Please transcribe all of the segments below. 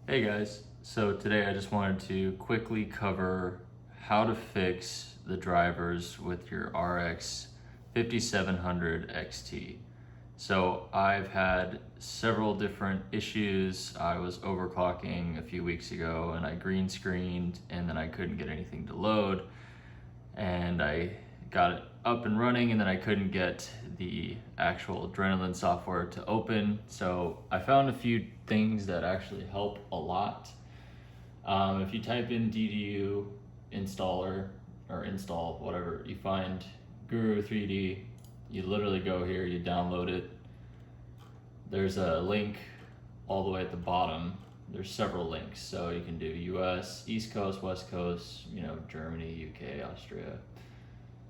Hey guys, so today I just wanted to quickly cover how to fix the drivers with your RX 5700 XT. So I've had several different issues. I was overclocking a few weeks ago and I green screened and then I couldn't get anything to load, and I got it up and running and then I couldn't get the actual Adrenaline software to open. So I found a few things that actually help a lot. If you type in DDU installer or install, whatever, you find Guru 3D, you literally go here, you download it. There's a link all the way at the bottom. There's several links, so you can do US, East Coast, West Coast, Germany, UK, Austria.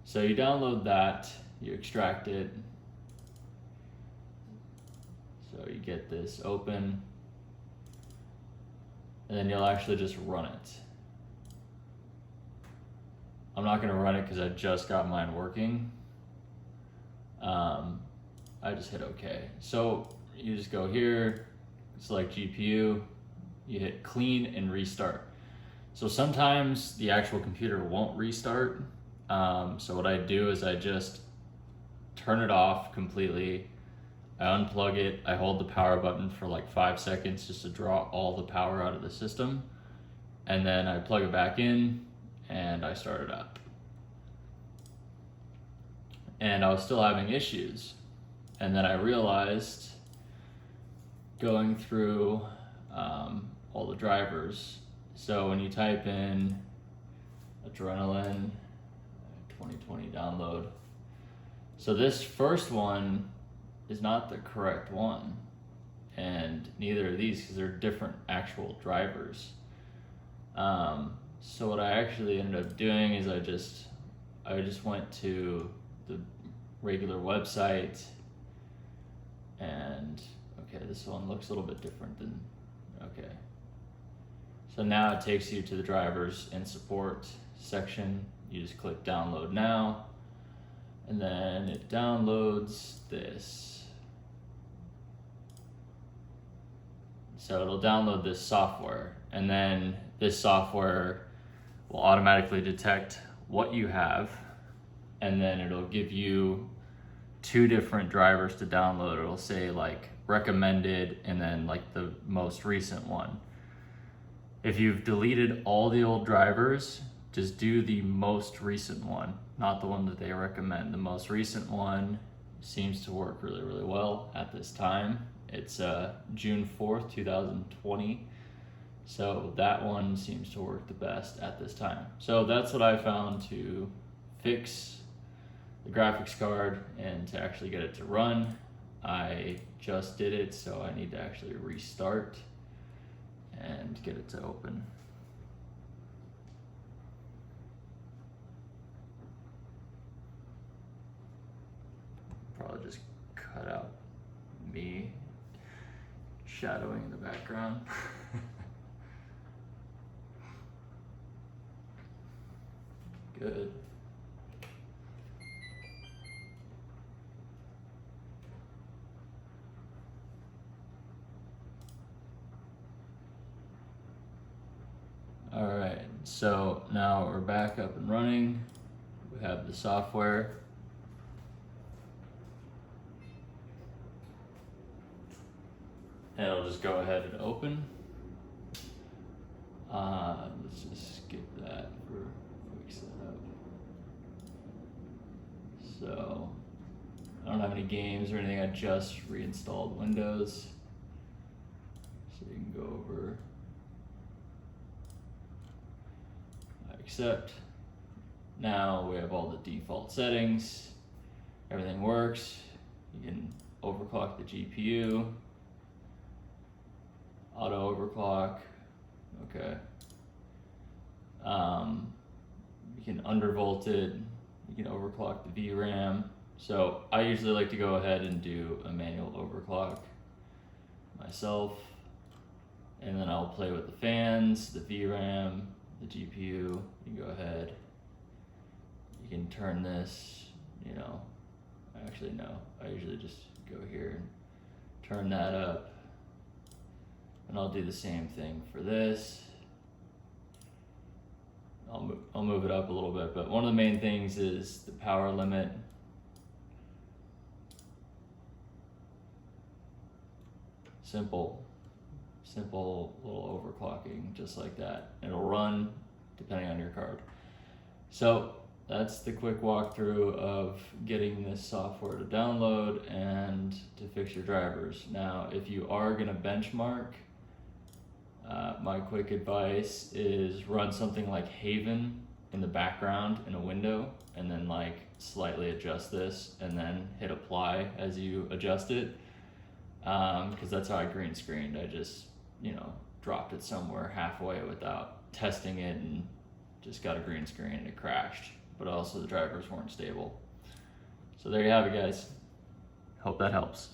So you download that, you extract it. So you get this open, and then you'll actually just run it. I'm not gonna run it because I just got mine working. I just hit OK. So you just go here, select GPU, you hit clean and restart. So sometimes the actual computer won't restart. So what I do is I just turn it off completely. I unplug it, I hold the power button for like 5 seconds just to draw all the power out of the system. And then I plug it back in and I start it up. And I was still having issues. And then I realized, going through all the drivers, so when you type in Adrenaline 2020 download, so this first one is not the correct one, and neither are these because they're different actual drivers. So what I actually ended up doing is I just went to the regular website, and okay, this one looks a little bit different than, okay. So now it takes you to the drivers and support section. You just click download now, and then it downloads this. So it'll download this software, and then this software will automatically detect what you have, and then it'll give you 2 different drivers to download. It'll say like recommended and then like the most recent one. If you've deleted all the old drivers, just do the most recent one, not the one that they recommend. The most recent one seems to work really, really well at this time. It's June 4th, 2020. So that one seems to work the best at this time. So that's what I found to fix the graphics card and to actually get it to run. I just did it, so I need to actually restart and get it to open. Probably just cut out me shadowing in the background. Good. All right, so now we're back up and running. We have the software. And it'll just go ahead and open. Let's just skip that for quick setup. So I don't have any games or anything. I just reinstalled Windows. So you can go over, accept. Now we have all the default settings. Everything works. You can overclock the GPU. Auto overclock. Okay. You can undervolt it. You can overclock the VRAM. So I usually like to go ahead and do a manual overclock myself, and then I'll play with the fans, the VRAM, the GPU. You can go ahead. You can turn this, actually no, I usually just go here and turn that up. And I'll do the same thing for this. I'll move it up a little bit, but one of the main things is the power limit. Simple little overclocking, just like that. It'll run depending on your card. So that's the quick walkthrough of getting this software to download and to fix your drivers. Now, if you are gonna benchmark, my quick advice is run something like Haven in the background in a window, and then like slightly adjust this and then hit apply as you adjust it. Because that's how I green screened. I just, dropped it somewhere halfway without testing it and just got a green screen and it crashed. But also the drivers weren't stable. So there you have it, guys. Hope that helps.